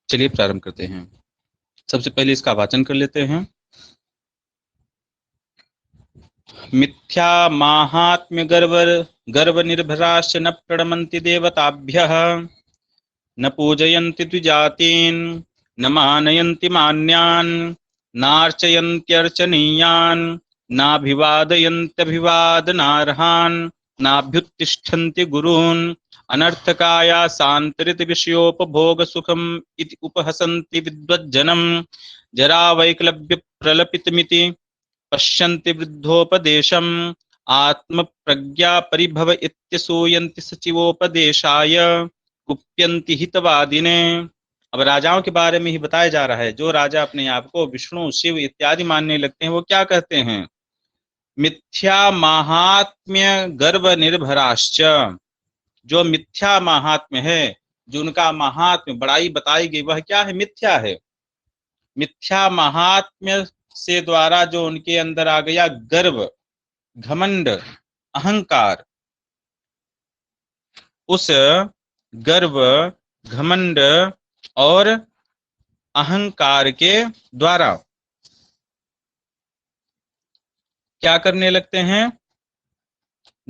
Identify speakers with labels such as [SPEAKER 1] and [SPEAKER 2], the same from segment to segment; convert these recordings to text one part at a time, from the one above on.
[SPEAKER 1] चलिए प्रारंभ करते हैं। सबसे पहले इसका वाचन कर लेते हैं। मिथ्या माहात्म्य गर्व निर्भराश्च न प्रणमन्ति देवताभ्यः, न पूजयन्ति द्विजातीन्, न मानयन्ति मान्यान्, नार्चयन्त्यर्चनीयान्, नाभिवादयन्त्यभिवादनार्हान्, नाभ्युत्तिष्ठन्ति गुरून्, अनर्थकाया सान्तरित विषयोपभोगसुखम् इति उपहसन्ति विद्वज्जनम्, जरावैक्लव्य प्रलपितमिति पश्यन्ति वृद्धोपदेशम्, आत्मप्रज्ञा परिभव इत्यसूयन्ति सचिवोपदेशाय, कुप्यन्ति हितवादिने। अब राजाओं के बारे में ही बताया जा रहा है। जो राजा अपने आप को विष्णु शिव इत्यादि मानने लगते हैं वो क्या कहते हैं? मिथ्या महात्म्य गर्व निर्भराश्च। जो मिथ्या महात्म्य है, जो उनका महात्म्य बड़ाई बताई गई, वह क्या है? मिथ्या है। मिथ्या महात्म्य से द्वारा जो उनके अंदर आ गया गर्व, घमंड, अहंकार, उस गर्व, घमंड और अहंकार के द्वारा क्या करने लगते हैं?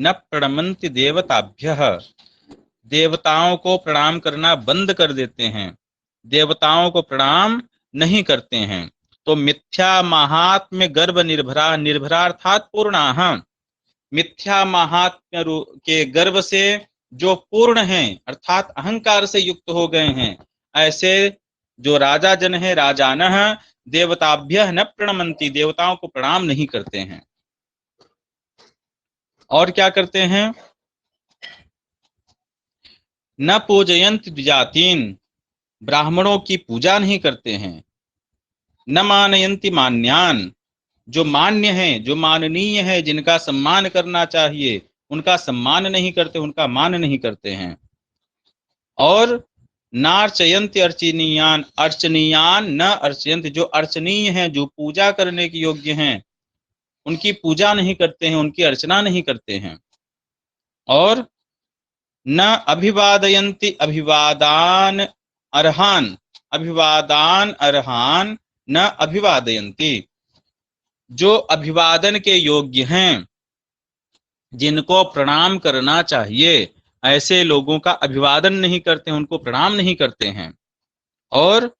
[SPEAKER 1] न प्रणमन्ति देवताभ्यः। देवताओं को प्रणाम करना बंद कर देते हैं, देवताओं को प्रणाम नहीं करते हैं। तो मिथ्या महात्म्य गर्व निर्भरा, निर्भरा अर्थात पूर्णाः, मिथ्या महात्म्य के गर्व से जो पूर्ण हैं अर्थात अहंकार से युक्त हो गए हैं, ऐसे जो राजा जन है, राजानः देवताभ्यः न प्रणमन्ति, देवताओं को प्रणाम नहीं करते हैं। और क्या करते हैं? न पूजयन्ति द्विजातीन्, ब्राह्मणों की पूजा नहीं करते हैं। न मानयन्ति मान्यान्, जो मान्य है, जो माननीय है, जिनका सम्मान करना चाहिए, उनका सम्मान नहीं करते, उनका मान नहीं करते हैं। और नार्चयन्ति अर्चनीयान, अर्चनीयान न अर्चयन्ति, जो अर्चनीय हैं, जो पूजा करने के योग्य हैं, उनकी पूजा नहीं करते हैं, उनकी अर्चना नहीं करते हैं। और न अभिवादयन्ति अभिवादान अर्हान, अभिवादान अर्हान न अभिवादयन्ति, जो अभिवादन के योग्य हैं, जिनको प्रणाम करना चाहिए, ऐसे लोगों का अभिवादन नहीं करते, उनको प्रणाम नहीं करते हैं। और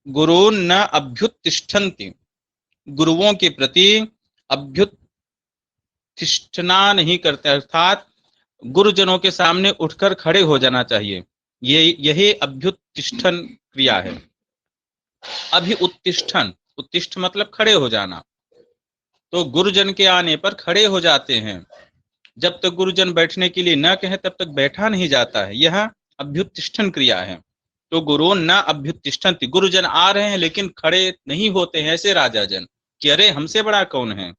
[SPEAKER 1] गुरून् न अभ्युत्तिष्ठन्ति, गुरुओं के प्रति अभ्युत्तिष्ठना नहीं करते, अर्थात गुरुजनों के सामने उठकर खड़े हो जाना चाहिए। यही अभ्युत्तिष्ठन क्रिया है। अभिउत्तिष्ठन, उत्तिष्ठ मतलब खड़े हो जाना। तो गुरुजन के आने पर खड़े हो जाते हैं। जब तक गुरुजन बैठने के लिए न कहे तब तक बैठा नहीं जाता है। यह अभ्युत्तिष्ठन क्रिया है। तो गुरु न अभ्युत्तिष्ठन्ति, गुरुजन आ रहे हैं लेकिन खड़े नहीं होते हैं ऐसे राजा जन कि अरे हमसे बड़ा कौन है।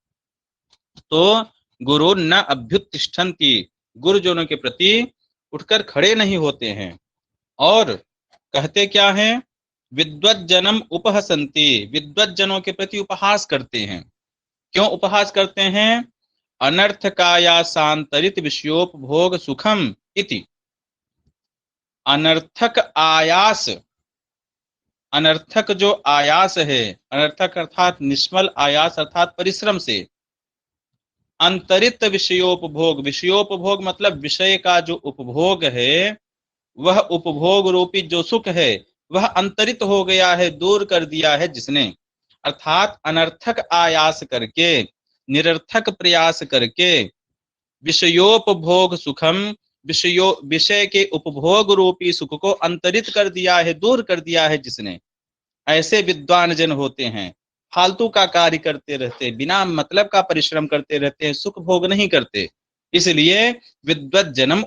[SPEAKER 1] तो गुरु न अभ्युत्तिष्ठन्ति, गुरुजनों के प्रति उठकर खड़े नहीं होते हैं। और कहते क्या है? विद्वज्जनम उपहसन्ति, विद्वज्जनों के प्रति उपहास करते हैं। क्यों उपहास करते हैं? अनर्थकाया सांतरित विषयोपभोग सुखम इति, अनर्थक आयास, अनर्थक जो आयास है, अनर्थक अर्थात निष्फल, आयास अर्थात परिश्रम से, अंतरित विषयोपभोग, विषयोपभोग मतलब विषय का जो उपभोग है, वह उपभोग रूपी जो सुख है वह अंतरित हो गया है, दूर कर दिया है जिसने। अर्थात अनर्थक आयास करके, निरर्थक प्रयास करके विषयोपभोग सुखम, विषय के उपभोग रूपी सुख को अंतरित कर दिया है, दूर कर दिया है जिसने। ऐसे विद्वान जन होते हैं, फालतू का कार्य करते रहते, बिना मतलब का परिश्रम करते रहते हैं, सुख भोग नहीं करते। इसलिए विद्वज्जनम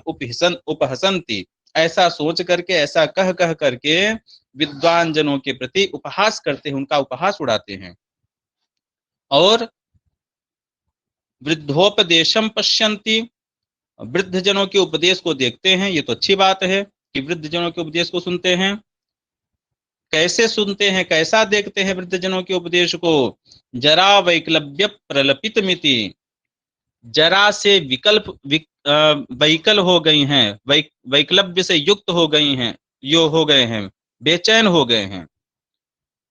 [SPEAKER 1] उपहसन्ति, ऐसा सोच करके, ऐसा कह कह करके विद्वान जनों के प्रति उपहास करते हैं, उनका उपहास उड़ाते हैं। और वृद्धोपदेशम पश्यन्ति, वृद्ध जनों के उपदेश को देखते हैं। ये तो अच्छी बात है कि वृद्ध जनों के उपदेश को सुनते हैं। कैसे सुनते हैं, कैसा देखते हैं वृद्ध जनों के उपदेश को? जरा वैक्लव्य प्रलपित मिति, जरा से वैकल हो गई हैं, वैकलव्य से युक्त हो गई हैं, यो हो गए हैं, बेचैन हो गए हैं।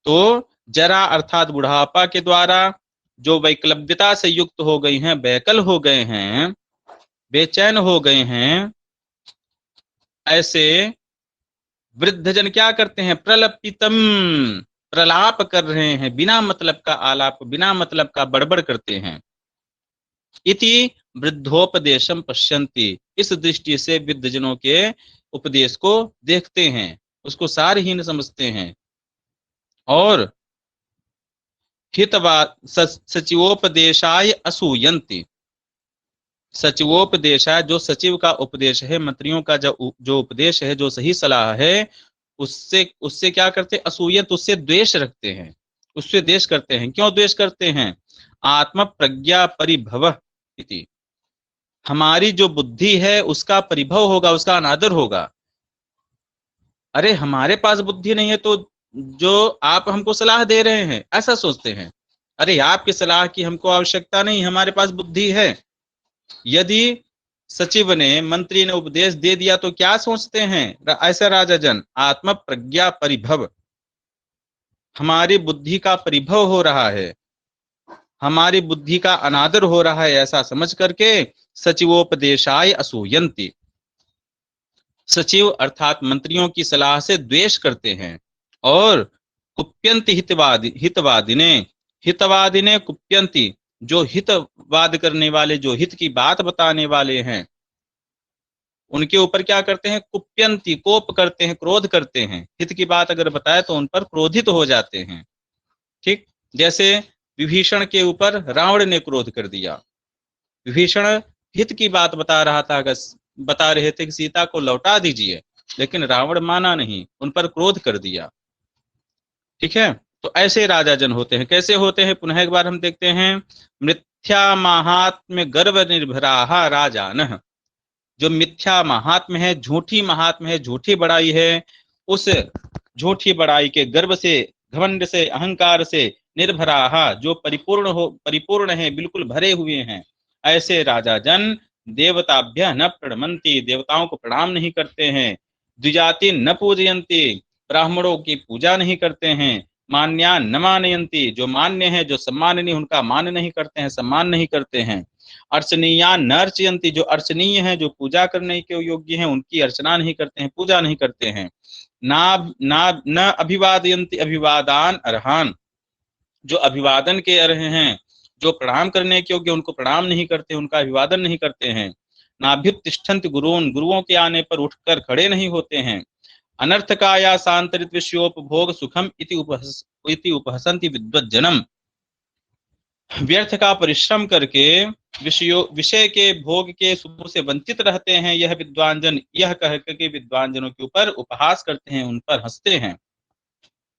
[SPEAKER 1] तो जरा अर्थात बुढ़ापा के द्वारा जो वैकलव्यता से युक्त हो गई हैं, बैकल हो गए हैं, बेचैन हो गए हैं, ऐसे वृद्धजन क्या करते हैं? प्रलपितम, प्रलाप कर रहे हैं, बिना मतलब का आलाप, बिना मतलब का बड़बड़ करते हैं। इति वृद्धोपदेशम पश्यन्ति, इस दृष्टि से वृद्धजनों के उपदेश को देखते हैं, उसको सारहीन समझते हैं। और हितवा सचिवोपदेशाय असूयन्ति, सचिवोपदेशाय, जो सचिव का उपदेश है, मंत्रियों का जो उपदेश है, जो सही सलाह है, उससे उससे क्या करते? असूयत, उससे द्वेष रखते हैं, उससे द्वेष करते हैं। क्यों द्वेष करते हैं? आत्म प्रज्ञा परिभव इति, हमारी जो बुद्धि है उसका परिभव होगा, उसका अनादर होगा। अरे हमारे पास बुद्धि नहीं है तो जो आप हमको सलाह दे रहे हैं, ऐसा सोचते हैं। अरे आपकी सलाह की हमको आवश्यकता नहीं, हमारे पास बुद्धि है। यदि सचिव ने, मंत्री ने उपदेश दे दिया तो क्या सोचते हैं ऐसा राजा जन? आत्म प्रज्ञा परिभव, हमारी बुद्धि का परिभव हो रहा है, हमारी बुद्धि का अनादर हो रहा है, ऐसा समझ करके सचिवोपदेशाय असूयन्ति, सचिव अर्थात मंत्रियों की सलाह से द्वेष करते हैं। और कुप्यंति हितवादिने, हितवादिने कुप्यंति, जो हितवाद करने वाले, जो हित की बात बताने वाले हैं, उनके ऊपर क्या करते हैं? कुप्यंती, कोप करते हैं, क्रोध करते हैं। हित की बात अगर बताए तो उन पर क्रोधित हो जाते हैं। ठीक, जैसे विभीषण के ऊपर रावण ने क्रोध कर दिया। विभीषण हित की बात बता रहा था, बता रहे थे कि सीता को लौटा दीजिए, लेकिन रावण माना नहीं, उन पर क्रोध कर दिया। ठीक है, तो ऐसे राजा जन होते हैं। कैसे होते हैं? पुनः एक बार हम देखते हैं। मिथ्या महात्म्य गर्व निर्भराहा राजानः, जो मिथ्या महात्म्य है, झूठी महात्म्य है, झूठी बड़ाई है, उस झूठी बड़ाई के गर्व से, घमंड से, अहंकार से, निर्भराहा, जो परिपूर्ण है, बिल्कुल भरे हुए हैं, ऐसे राजा जन देवताभ्य न प्रणमंती, देवताओं को प्रणाम नहीं करते हैं। द्विजाति न पूजयंती, ब्राह्मणों की पूजा नहीं करते हैं। मान्या न मानयंती, जो मान्य है, जो सम्माननीय, उनका मान नहीं करते हैं, सम्मान नहीं करते हैं। अर्चनीया न अर्चयंती, जो अर्चनीय है, जो पूजा करने के योग्य हैं, उनकी अर्चना नहीं करते हैं, पूजा नहीं करते हैं। ना ना न अभिवादयंती अभिवादान अर्हान, जो अभिवादन के अर्ह हैं, जो प्रणाम करने के योग्य, उनको प्रणाम नहीं करते, उनका अभिवादन नहीं करते हैं। नाभ्युत्तिष्ठन्ति गुरून्, गुरुओं के आने पर उठकर खड़े नहीं होते हैं। अनर्थकाया सांतरित विषयोपभोग सुखम इति उपहसन्ति विद्वज्जनम, व्यर्थ का परिश्रम करके विषय के भोग के सुख से वंचित रहते हैं यह विद्वान जन, यह कह के विद्वान जनों के ऊपर उपहास करते हैं, उन पर हंसते हैं।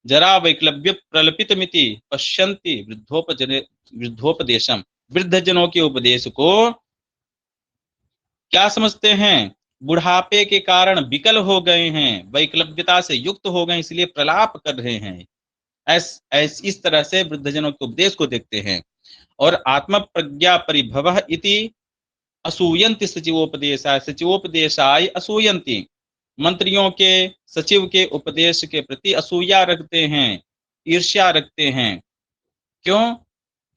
[SPEAKER 1] जरा वैक्लव्य प्रलपित मिति पश्यन्ति वृद्धोपदेशम, वृद्ध जनों के उपदेश को क्या समझते हैं? बुढ़ापे के कारण विकल हो गए हैं, वैक्लव्यता से युक्त हो गए, इसलिए प्रलाप कर रहे हैं। इस तरह से वृद्धजनों के उपदेश को देखते हैं। और आत्म प्रज्ञा परिभव इति असूयन्ति सचिवोपदेशाय, सचिवोपदेशाय असूयन्ति, मंत्रियों के, सचिव के उपदेश के प्रति असूया रखते हैं, ईर्ष्या रखते हैं। क्यों?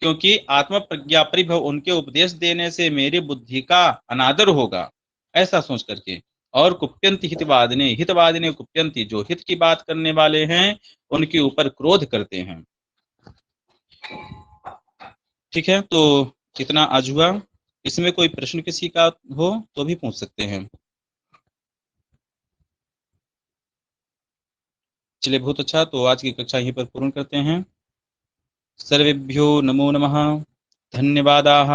[SPEAKER 1] क्योंकि आत्म प्रज्ञा परिभव, उनके उपदेश देने से मेरी बुद्धि का अनादर होगा, ऐसा सोच करके। और कुप्यंति हितवादिने, हितवादिने कुप्यंति, जो हित की बात करने वाले हैं उनके ऊपर क्रोध करते हैं। ठीक है, तो कितना आज हुआ? इसमें कोई प्रश्न किसी का हो तो भी पूछ सकते हैं। चलिए, बहुत अच्छा, तो आज की कक्षा यहीं पर पूर्ण करते हैं। सर्वेभ्यो नमो नमः, धन्यवादाः।